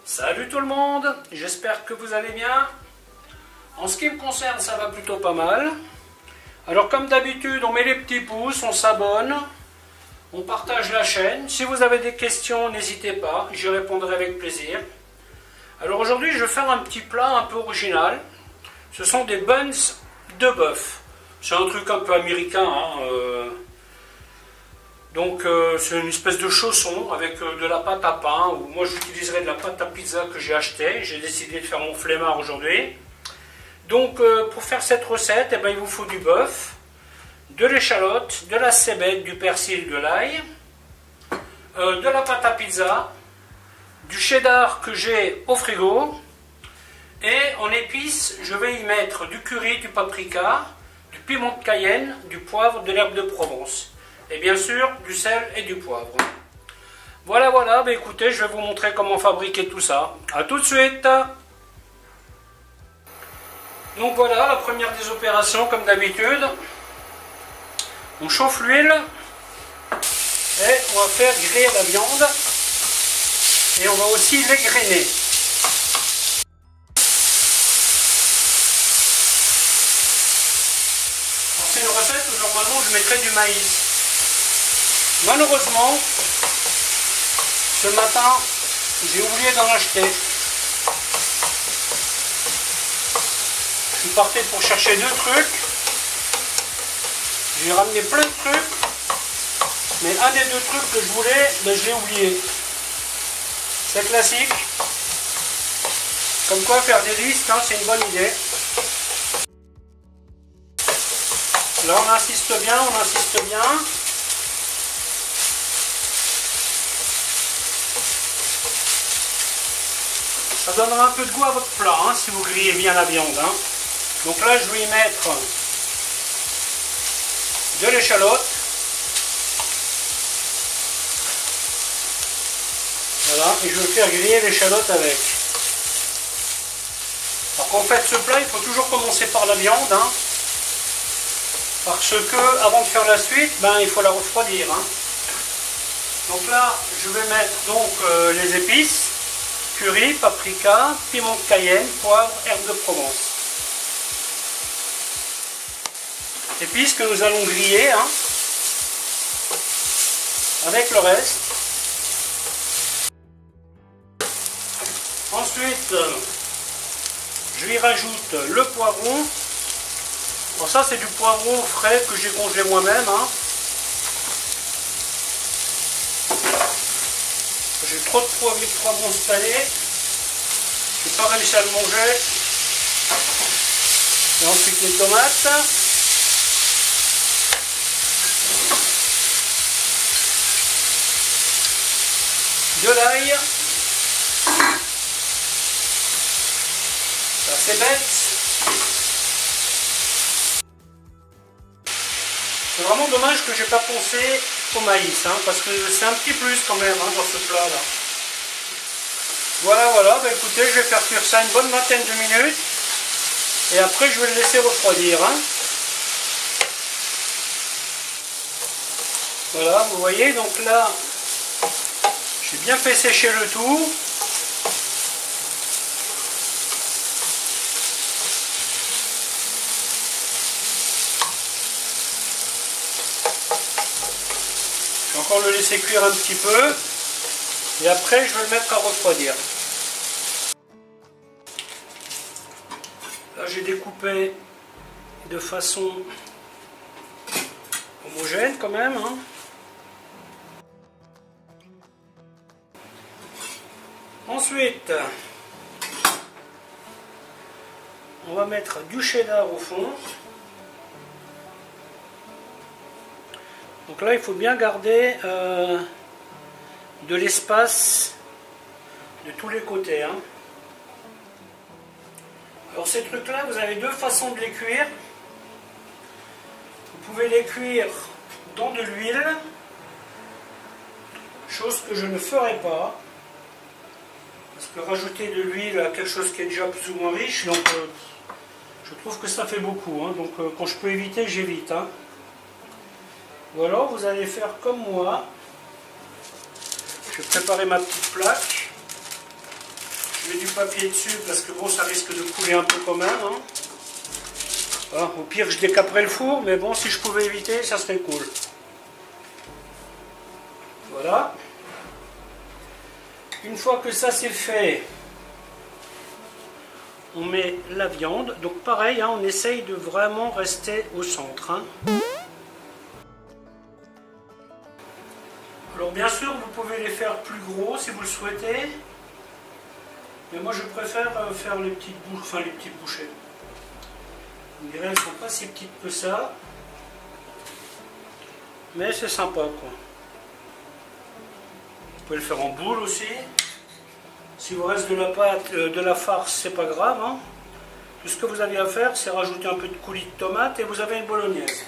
Salut tout le monde, j'espère que vous allez bien. En ce qui me concerne, ça va plutôt pas mal. Alors comme d'habitude, on met les petits pouces, on s'abonne, on partage la chaîne. Si vous avez des questions, n'hésitez pas, j'y répondrai avec plaisir. Alors aujourd'hui, je vais faire un petit plat un peu original. Ce sont des buns de bœuf. C'est un truc un peu américain, Donc c'est une espèce de chausson avec de la pâte à pain, ou moi j'utiliserai de la pâte à pizza que j'ai achetée. J'ai décidé de faire mon flemmard aujourd'hui. Donc pour faire cette recette, il vous faut du bœuf, de l'échalote, de la cébette, du persil, de l'ail, de la pâte à pizza, du cheddar que j'ai au frigo, et en épices, je vais y mettre du curry, du paprika, du piment de Cayenne, du poivre, de l'herbe de Provence. Et bien sûr, du sel et du poivre. Voilà, écoutez, je vais vous montrer comment fabriquer tout ça. A tout de suite. Donc voilà, la première des opérations, comme d'habitude. On chauffe l'huile. Et on va faire griller la viande. Et on va aussi l'égrainer. C'est une recette où normalement je mettrais du maïs. Malheureusement, ce matin, j'ai oublié d'en acheter. Je suis parti pour chercher deux trucs. J'ai ramené plein de trucs. Mais un des deux trucs que je voulais, je l'ai oublié. C'est classique. Comme quoi faire des listes, c'est une bonne idée. Là on insiste bien, Ça donnera un peu de goût à votre plat, si vous grillez bien la viande. Donc là, je vais y mettre de l'échalote. Voilà, et je vais faire griller l'échalote avec. Alors qu'en fait, ce plat, il faut toujours commencer par la viande. Parce que, avant de faire la suite, il faut la refroidir. Donc là, je vais mettre les épices. Curry, paprika, piment de Cayenne, poivre, herbe de Provence. Épices que nous allons griller avec le reste. Ensuite, je lui rajoute le poivron. Bon, ça c'est du poivron frais que j'ai congelé moi-même. J'ai trop de poivron salé. Je n'ai pas réussi à le manger. Et ensuite les tomates. De l'ail. La cébette. C'est vraiment dommage que je n'ai pas pensé au maïs, parce que c'est un petit plus quand même dans ce plat là. Voilà, écoutez, je vais faire cuire ça une bonne vingtaine de minutes et après je vais le laisser refroidir. Voilà, vous voyez, donc là j'ai bien fait sécher le tout. Je vais encore le laisser cuire un petit peu et après je vais le mettre à refroidir. Là j'ai découpé de façon homogène quand même. Ensuite, on va mettre du cheddar au fond. Donc là, il faut bien garder de l'espace de tous les côtés. Alors ces trucs-là, vous avez deux façons de les cuire. Vous pouvez les cuire dans de l'huile, chose que je ne ferai pas. Parce que rajouter de l'huile à quelque chose qui est déjà plus ou moins riche, donc je trouve que ça fait beaucoup. Donc quand je peux éviter, j'évite. Ou alors vous allez faire comme moi. Je vais préparer ma petite plaque. Je mets du papier dessus parce que bon, ça risque de couler un peu quand même. Hein. Ah, au pire, je décaperai le four, mais bon, si je pouvais éviter, ça serait cool. Voilà. Une fois que ça c'est fait, on met la viande. Donc pareil, hein, on essaye de vraiment rester au centre. Hein. Alors bien sûr, vous pouvez les faire plus gros si vous le souhaitez. Mais moi je préfère faire les petites bouchées, enfin les petites bouchées. Vous me direz, elles ne sont pas si petites que ça. Mais c'est sympa quoi. Vous pouvez le faire en boule aussi. Si vous reste de la pâte, de la farce, c'est pas grave. Hein. Tout ce que vous avez à faire, c'est rajouter un peu de coulis de tomate et vous avez une bolognaise.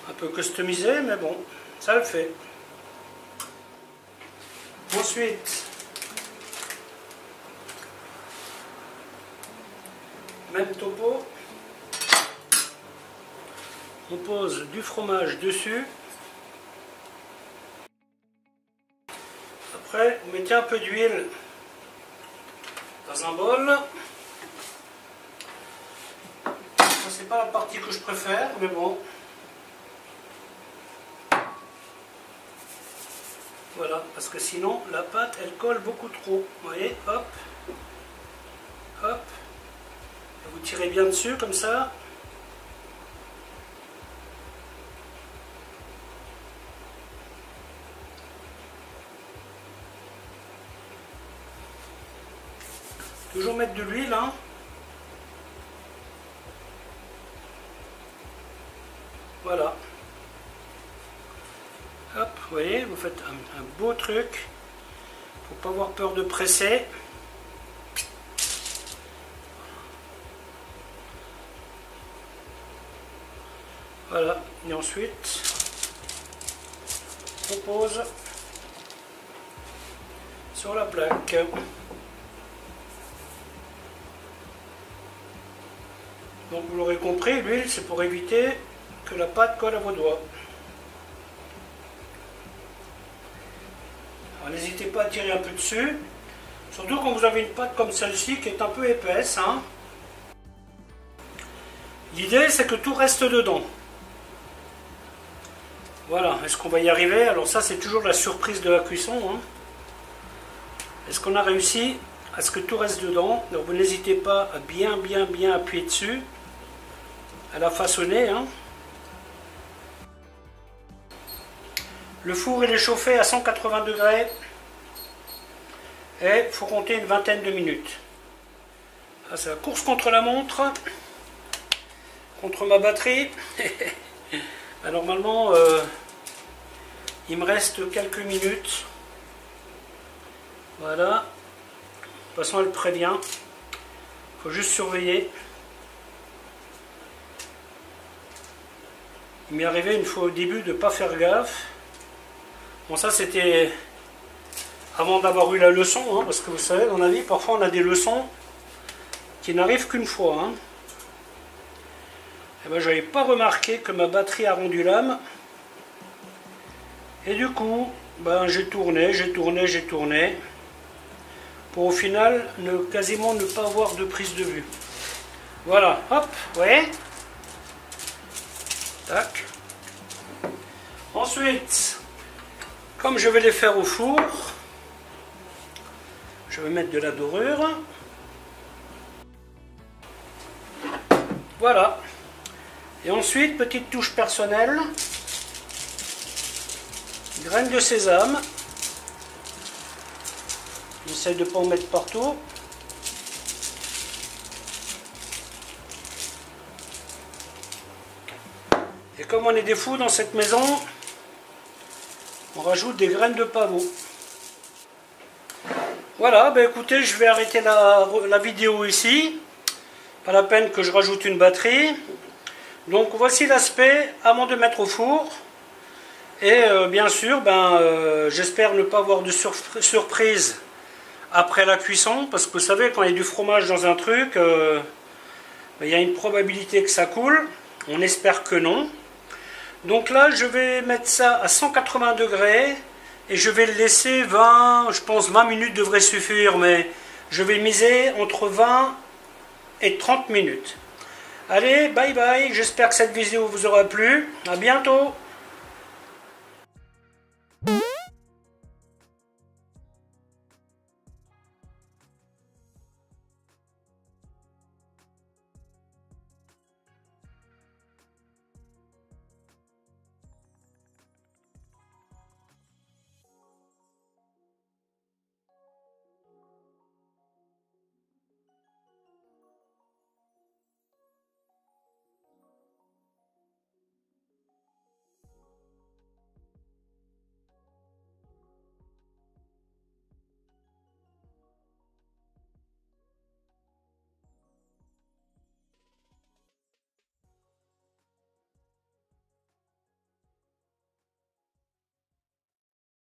Un peu customisé, mais bon, ça le fait. Ensuite, même topo. On pose du fromage dessus. Après, vous mettez un peu d'huile dans un bol. Ça, c'est pas la partie que je préfère, mais bon. Voilà, parce que sinon, la pâte, elle colle beaucoup trop. Vous voyez, hop, hop. Vous tirez bien dessus, comme ça. Toujours mettre de l'huile, hein. Voilà. Hop, vous voyez, vous faites un beau truc. Faut pas avoir peur de presser. Voilà, et ensuite, on pose sur la plaque. Donc vous l'aurez compris, l'huile c'est pour éviter que la pâte colle à vos doigts. Alors n'hésitez pas à tirer un peu dessus, surtout quand vous avez une pâte comme celle-ci qui est un peu épaisse. Hein. L'idée c'est que tout reste dedans. Voilà, est-ce qu'on va y arriver? Alors ça c'est toujours la surprise de la cuisson. Hein. Est-ce qu'on a réussi à ce que tout reste dedans? Donc vous n'hésitez pas à bien appuyer dessus, à la façonner. Hein. Le four il est chauffé à 180 degrés et il faut compter une vingtaine de minutes. C'est la course contre la montre, contre ma batterie. Normalement, il me reste quelques minutes. Voilà. De toute façon, elle prévient. Il faut juste surveiller. Il m'est arrivé une fois au début de ne pas faire gaffe. Bon, ça c'était avant d'avoir eu la leçon, hein, parce que vous savez, dans la vie, parfois on a des leçons qui n'arrivent qu'une fois. Hein. Et ben, j'avais pas remarqué que ma batterie a rendu l'âme. Et du coup, ben, j'ai tourné, pour au final quasiment ne pas avoir de prise de vue. Voilà, hop, vous voyez. Tac. Ensuite, comme je vais les faire au four, je vais mettre de la dorure. Voilà. Et ensuite, petite touche personnelle, graines de sésame. J'essaie de ne pas en mettre partout. Et comme on est des fous dans cette maison, on rajoute des graines de pavot. Voilà, ben écoutez, je vais arrêter la vidéo ici. Pas la peine que je rajoute une batterie. Donc voici l'aspect avant de mettre au four. Et bien sûr, j'espère ne pas avoir de surprise après la cuisson. Parce que vous savez, quand il y a du fromage dans un truc, il y a une probabilité que ça coule. On espère que non. Donc là, je vais mettre ça à 180 degrés et je vais le laisser 20, je pense 20 minutes devrait suffire, mais je vais miser entre 20 et 30 minutes. Allez, bye bye, j'espère que cette vidéo vous aura plu, à bientôt.